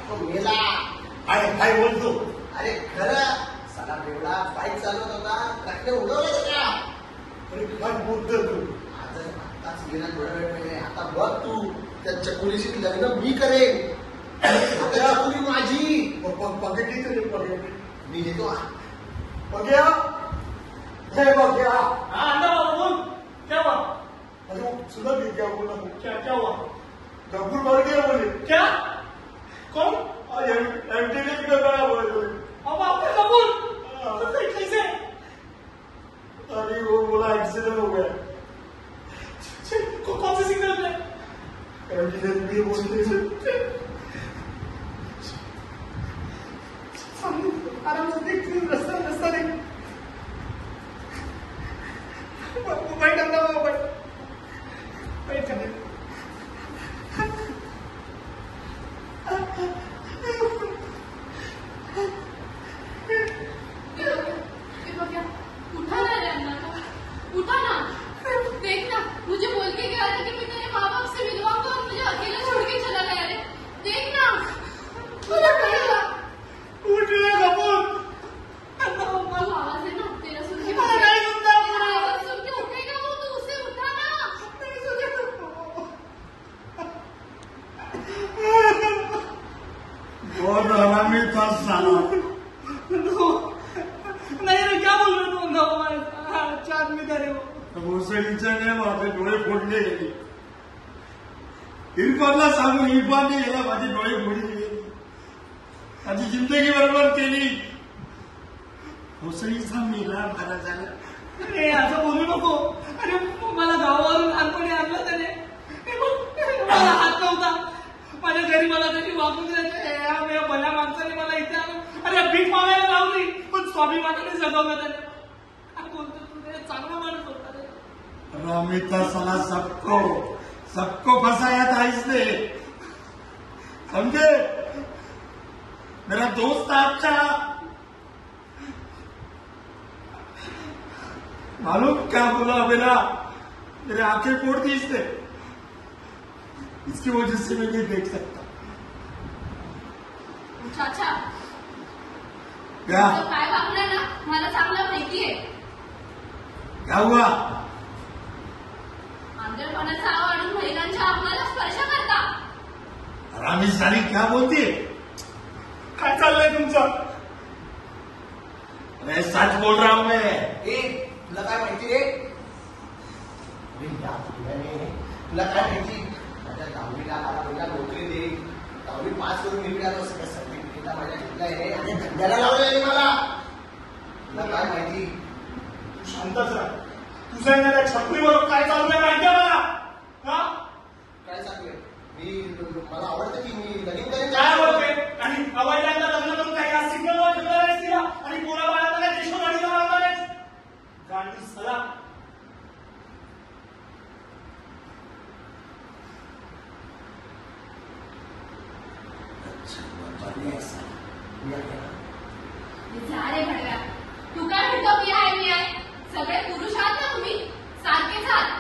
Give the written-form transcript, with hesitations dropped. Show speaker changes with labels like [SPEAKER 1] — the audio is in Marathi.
[SPEAKER 1] तो मेला.
[SPEAKER 2] काय बोलतो?
[SPEAKER 1] अरे खरं साला बेवडा बाईक चालवत होता, ट्रॅक्टर उडवलं त्याच्या.
[SPEAKER 2] अरे काय बोलतो तू?
[SPEAKER 1] आताच गेला थोडा वेळ पहिले. आता बघ तू त्या चकुलीशी लग्न मी करेन. आता चकुली माझी.
[SPEAKER 2] पगडी तरी पगडी
[SPEAKER 1] मी देतो.
[SPEAKER 2] बघ्या हे बघ्या.
[SPEAKER 3] हाँ अंदर आओ, बोल क्या हुआ?
[SPEAKER 2] अरे वो सुना भी क्या बोला?
[SPEAKER 3] क्या हुआ?
[SPEAKER 2] गब्बर मर गया बोले.
[SPEAKER 3] क्या? कौन?
[SPEAKER 2] एमटीवी में बड़ा बोले.
[SPEAKER 3] अब आपका कबूल कैसे?
[SPEAKER 2] अरे वो बोला एक्सीडेंट हो गया.
[SPEAKER 3] कौन से सिग्नल पे?
[SPEAKER 2] एमटीवी भी बोलते.
[SPEAKER 3] आराम से देख, रास्ता देख. बैठ अंदर, बैठ कर.
[SPEAKER 4] उठा ना रे अन्ना, उठा ना. देख ना, मुझे बोल के गया था कि मैं तेरे माँ बाप से मिलवाऊंगा और मुझे अकेला छोड़ के चला गया रे. देख ना, मुझे कहेगा.
[SPEAKER 3] उठ रे कपूर.
[SPEAKER 4] आवाज है ना तेरा सुन के.
[SPEAKER 3] नहीं सुनता.
[SPEAKER 4] तेरा आवाज सुन के उठेगा वो, तो उससे उठा ना.
[SPEAKER 3] नहीं सुने.
[SPEAKER 2] बहुत हरामी था साला.
[SPEAKER 3] नहीं रे, क्या बोल रहे तू? चार में करे वो.
[SPEAKER 2] भोसडीच्याने माझे डोळे फोडले गेले. इरफानला सांगून इरफानने गेला माझे डोळे फोडले गेले. माझी जिंदगी बरोबर केली. भोसडीचा मेला बरा झाला.
[SPEAKER 3] अरे असं बोलू नको. अरे मला गावावरून लहानपणी आणलं त्याने. मला हात नव्हता. माझ्या घरी मला त्याची वागून द्यायचे. या भल्या माणसाने मला इथे आणलं. अरे भीक मागायला लावली, पण स्वाभिमानाने जगवलं त्याने. काय बोलतो तू? चांगला माणूस होता.
[SPEAKER 2] रामिता साला सबको फंसाया था इसने. समझे? मेरा दोस्त था अच्छा. मालूम क्या बोला मेरे आंखें फोड़ दी इसने. इसकी वजह से मैं नहीं देख सकता.
[SPEAKER 4] चाचा,
[SPEAKER 2] क्या
[SPEAKER 4] काय वागणार ना मला चांगलं माहितीये.
[SPEAKER 2] क्या हुआ?
[SPEAKER 4] आंधळपणाचा आव आणून महिलांच्या अंगाला स्पर्श करता.
[SPEAKER 2] रामी साली क्या बोलती है?
[SPEAKER 3] काय चाललंय तुमचं?
[SPEAKER 2] मैं सच बोल रहा हूं मैं.
[SPEAKER 1] तुला काय माहिती रे? अरे या तुला काय माहिती? माझ्या दहावीला बारावीला नोकरी दे. 10वी पास करून मी मिळालो सगळ्या सर्टिफिकेट माझ्या घेतलाय रे. आणि धंद्याला लावलेले मला. तुला काय माहिती?
[SPEAKER 3] तू शांतच राह. तुझं आहे ना त्या छपरीवर काय चाललंय माहितीये मला? हा?
[SPEAKER 1] काय सांगूया? मला आवडतं की मी लगीन करेन.
[SPEAKER 3] काय आवडते? आणि अवैधांना लग्न करून काय या सिग्नलवर ठेवणार आहेस तिला? आणि पोरा बाळांना काय देशोगाडीला लावणार आहेस? गांधी सला.
[SPEAKER 4] जा रे भडव्या. तू काय म्हणतो मी आहे? सगळे पुरुष आहात ना तुम्ही, सारखेच आहात.